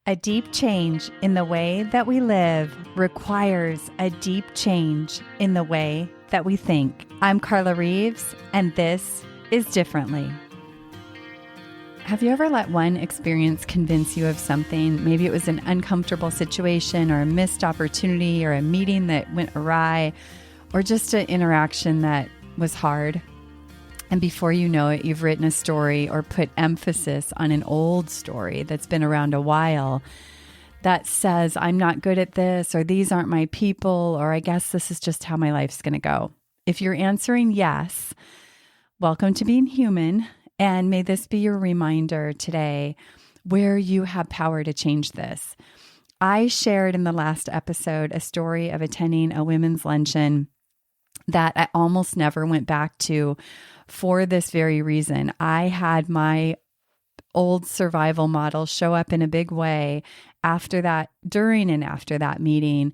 A deep change in the way that we live requires a deep change in the way that we think. I'm Carla Reeves, and this is Differently. Have you ever let one experience convince you of something? Maybe it was an uncomfortable situation or a missed opportunity or a meeting that went awry or just an interaction that was hard. And before you know it, you've written a story or put emphasis on an old story that's been around a while that says, I'm not good at this, or these aren't my people, or I guess this is just how my life's going to go. If you're answering yes, welcome to being human. And may this be your reminder today where you have power to change this. I shared in the last episode a story of attending a women's luncheon that I almost never went back to for this very reason. I had my old survival model show up in a big way after that, during and after that meeting,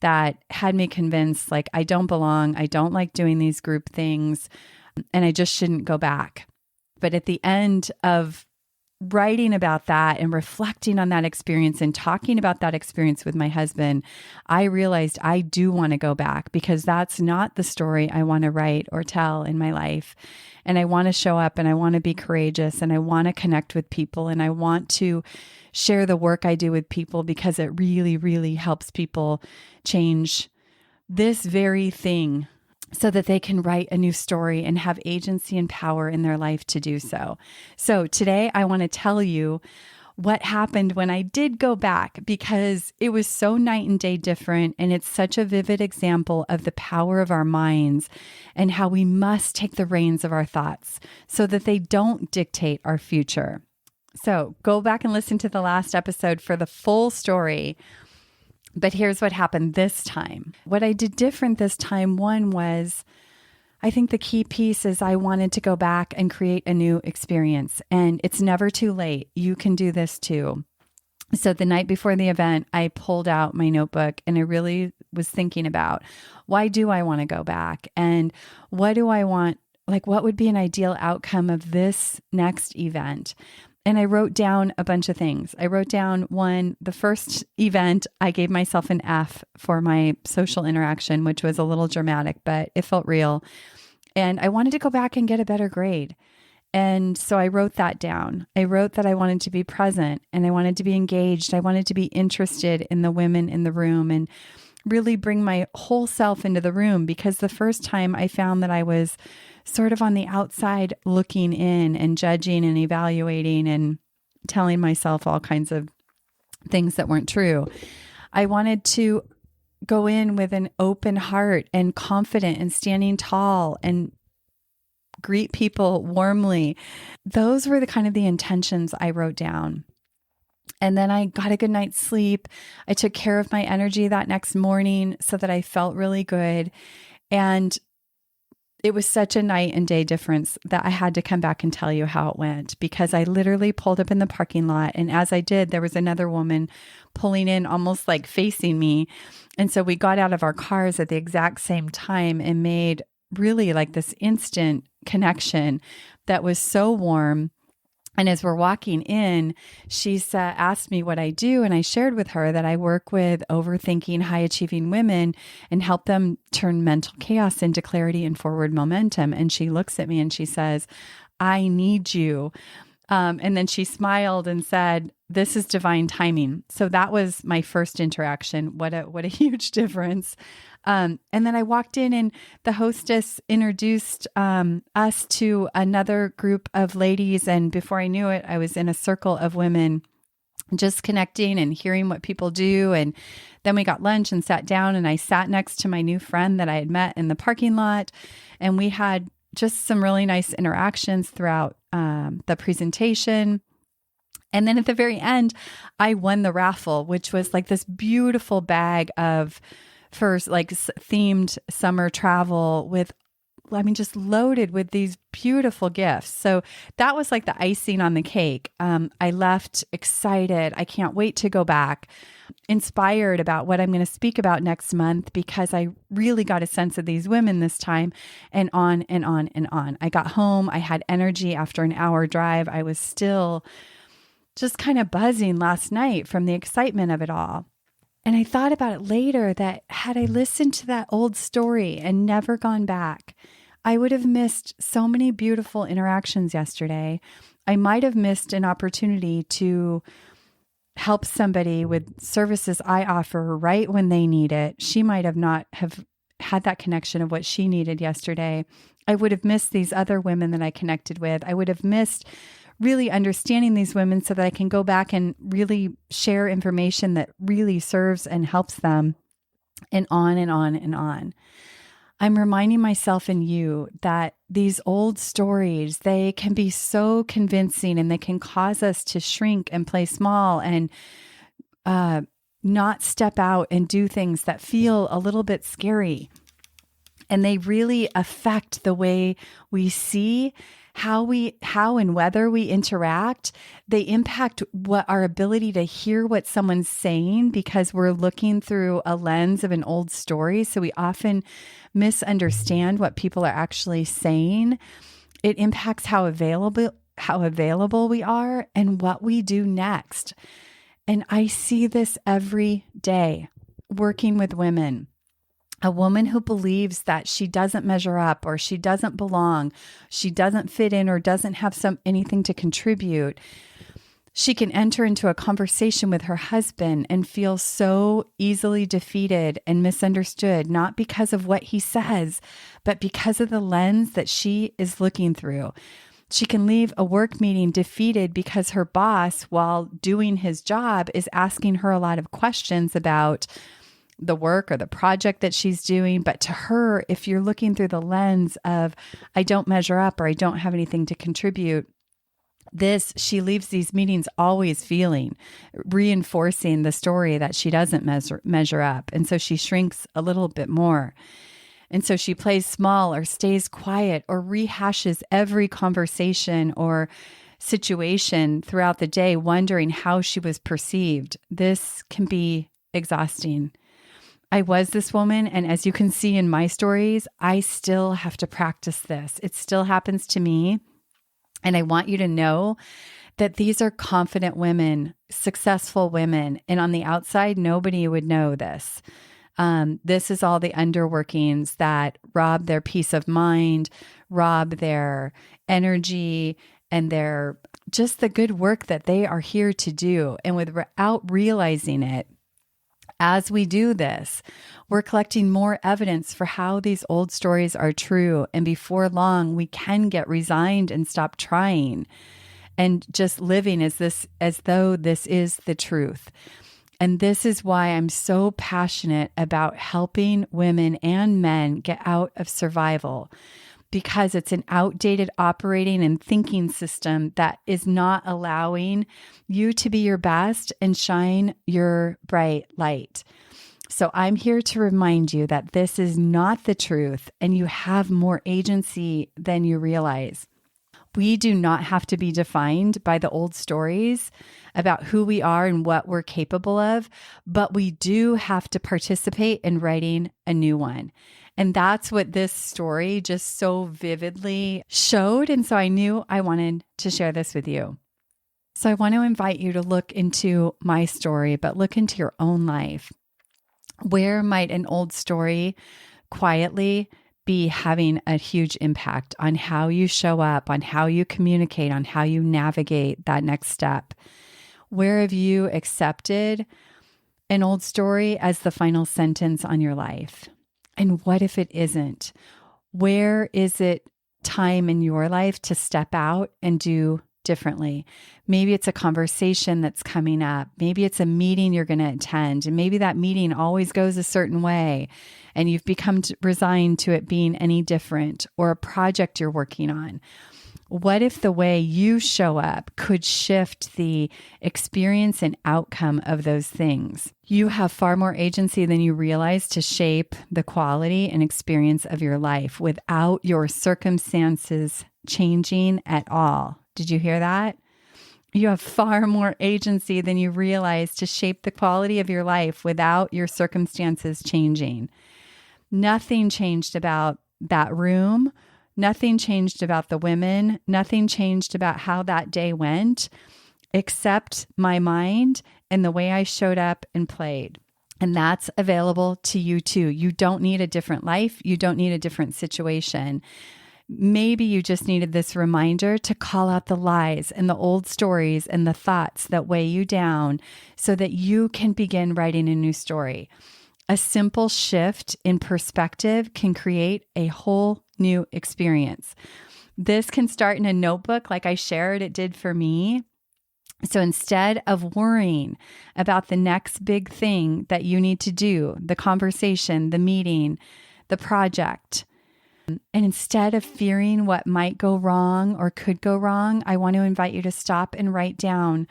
that had me convinced, like, I don't belong. I don't like doing these group things, and I just shouldn't go back. But at the end of writing about that and reflecting on that experience and talking about that experience with my husband, I realized I do want to go back because that's not the story I want to write or tell in my life. And I want to show up and I want to be courageous and I want to connect with people and I want to share the work I do with people because it really, really helps people change this very thing so that they can write a new story and have agency and power in their life to do so. So today I want to tell you what happened when I did go back because it was so night and day different. And it's such a vivid example of the power of our minds and how we must take the reins of our thoughts so that they don't dictate our future. So go back and listen to the last episode for the full story. But here's what happened this time. What I did different this time, one was, I think the key piece is I wanted to go back and create a new experience. And it's never too late. You can do this too. So the night before the event, I pulled out my notebook and I really was thinking about, why do I want to go back? And what do I want? Like, what would be an ideal outcome of this next event? And I wrote down a bunch of things. I wrote down one, the first event, I gave myself an F for my social interaction, which was a little dramatic, but it felt real. And I wanted to go back and get a better grade. And so I wrote that down. I wrote that I wanted to be present and I wanted to be engaged. I wanted to be interested in the women in the room and really bring my whole self into the room, because the first time I found that I was sort of on the outside looking in and judging and evaluating and telling myself all kinds of things that weren't true. I wanted to go in with an open heart and confident and standing tall and greet people warmly. Those were the kind of the intentions I wrote down. And then I got a good night's sleep. I took care of my energy that next morning so that I felt really good. And it was such a night and day difference that I had to come back and tell you how it went, because I literally pulled up in the parking lot. And as I did, there was another woman pulling in almost like facing me. And so we got out of our cars at the exact same time and made really like this instant connection that was so warm. And as we're walking in, she asked me what I do. And I shared with her that I work with overthinking, high-achieving women and help them turn mental chaos into clarity and forward momentum. And she looks at me and she says, I need you. And then she smiled and said, this is divine timing. So that was my first interaction. What a huge difference. And then I walked in and the hostess introduced us to another group of ladies. And before I knew it, I was in a circle of women just connecting and hearing what people do. And then we got lunch and sat down and I sat next to my new friend that I had met in the parking lot. And we had just some really nice interactions throughout the presentation. And then at the very end, I won the raffle, which was like this beautiful bag of first like themed summer travel with, I mean, just loaded with these beautiful gifts. So that was like the icing on the cake. I left excited. I can't wait to go back, inspired about what I'm going to speak about next month, because I really got a sense of these women this time, and on and on and on. I got home. I had energy after an hour drive. I was still just kind of buzzing last night from the excitement of it all. And I thought about it later that had I listened to that old story and never gone back, I would have missed so many beautiful interactions yesterday. I might have missed an opportunity to help somebody with services I offer right when they need it. She might have not have had that connection of what she needed yesterday. I would have missed these other women that I connected with. I would have missed really understanding these women so that I can go back and really share information that really serves and helps them, and on and on and on. I'm reminding myself and you that these old stories, they can be so convincing and they can cause us to shrink and play small and not step out and do things that feel a little bit scary. And they really affect the way we see how and whether we interact. They impact what our ability to hear what someone's saying because we're looking through a lens of an old story. So we often misunderstand what people are actually saying. It impacts how available we are and what we do next. And I see this every day working with women. A woman who believes that she doesn't measure up or she doesn't belong, she doesn't fit in or doesn't have anything to contribute. She can enter into a conversation with her husband and feel so easily defeated and misunderstood, not because of what he says, but because of the lens that she is looking through. She can leave a work meeting defeated because her boss, while doing his job, is asking her a lot of questions about the work or the project that she's doing. But to her, if you're looking through the lens of, I don't measure up or I don't have anything to contribute, she leaves these meetings always reinforcing the story that she doesn't measure up. And so she shrinks a little bit more. And so she plays small or stays quiet or rehashes every conversation or situation throughout the day, wondering how she was perceived. This can be exhausting. I was this woman, and as you can see in my stories, I still have to practice this. It still happens to me. And I want you to know that these are confident women, successful women. And on the outside, nobody would know this. This is all the underworkings that rob their peace of mind, rob their energy, and their just the good work that they are here to do. And without realizing it, as we do this, we're collecting more evidence for how these old stories are true. And before long, we can get resigned and stop trying and just living as though this is the truth. And this is why I'm so passionate about helping women and men get out of survival, because it's an outdated operating and thinking system that is not allowing you to be your best and shine your bright light. So I'm here to remind you that this is not the truth and you have more agency than you realize. We do not have to be defined by the old stories about who we are and what we're capable of, but we do have to participate in writing a new one. And that's what this story just so vividly showed. And so I knew I wanted to share this with you. So I want to invite you to look into my story, but look into your own life. Where might an old story quietly be having a huge impact on how you show up, on how you communicate, on how you navigate that next step? Where have you accepted an old story as the final sentence on your life? And what if it isn't? Where is it time in your life to step out and do differently? Maybe it's a conversation that's coming up. Maybe it's a meeting you're going to attend. And maybe that meeting always goes a certain way and you've become resigned to it being any different, or a project you're working on. What if the way you show up could shift the experience and outcome of those things? You have far more agency than you realize to shape the quality and experience of your life without your circumstances changing at all. Did you hear that? You have far more agency than you realize to shape the quality of your life without your circumstances changing. Nothing changed about that room. Nothing changed about the women. Nothing changed about how that day went accept my mind and the way I showed up and played. And that's available to you too. You don't need a different life. You don't need a different situation. Maybe you just needed this reminder to call out the lies and the old stories and the thoughts that weigh you down so that you can begin writing a new story. A simple shift in perspective can create a whole new experience. This can start in a notebook like I shared it did for me. So instead of worrying about the next big thing that you need to do, the conversation, the meeting, the project, and instead of fearing what might go wrong or could go wrong, I want to invite you to stop and write down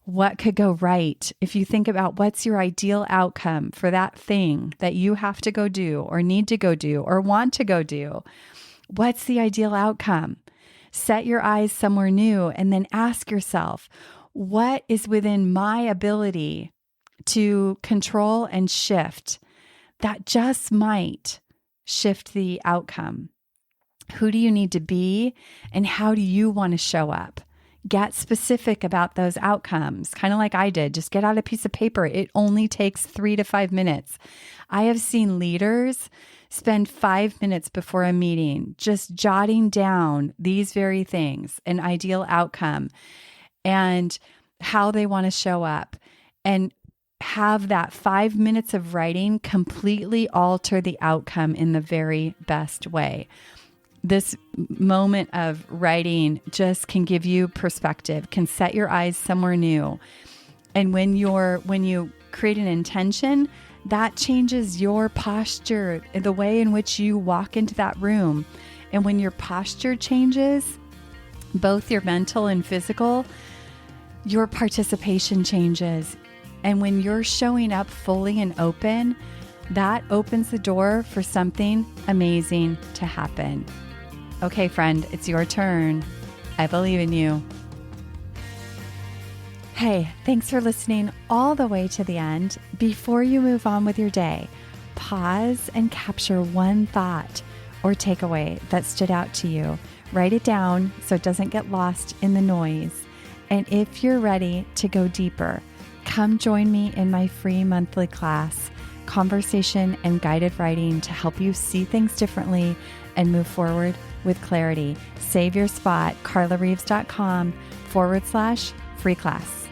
what could go right. If you think about what's your ideal outcome for that thing that you have to go do or need to go do or want to go do, what's the ideal outcome? Set your eyes somewhere new and then ask yourself, what is within my ability to control and shift that just might shift the outcome? Who do you need to be and how do you want to show up? Get specific about those outcomes, kind of like I did. Just get out a piece of paper. It only takes 3 to 5 minutes. I have seen leaders spend 5 minutes before a meeting just jotting down these very things, an ideal outcome, and how they want to show up, and have that 5 minutes of writing completely alter the outcome in the very best way. This moment of writing just can give you perspective, can set your eyes somewhere new. And when you create an intention, that changes your posture, the way in which you walk into that room. And when your posture changes, both your mental and physical, your participation changes. And when you're showing up fully and open, that opens the door for something amazing to happen. Okay, friend, it's your turn. I believe in you. Hey, thanks for listening all the way to the end. Before you move on with your day, pause and capture one thought or takeaway that stood out to you. Write it down so it doesn't get lost in the noise. And if you're ready to go deeper, come join me in my free monthly class, Conversation and Guided Writing, to help you see things differently and move forward with clarity. Save your spot, carlareeves.com/free class.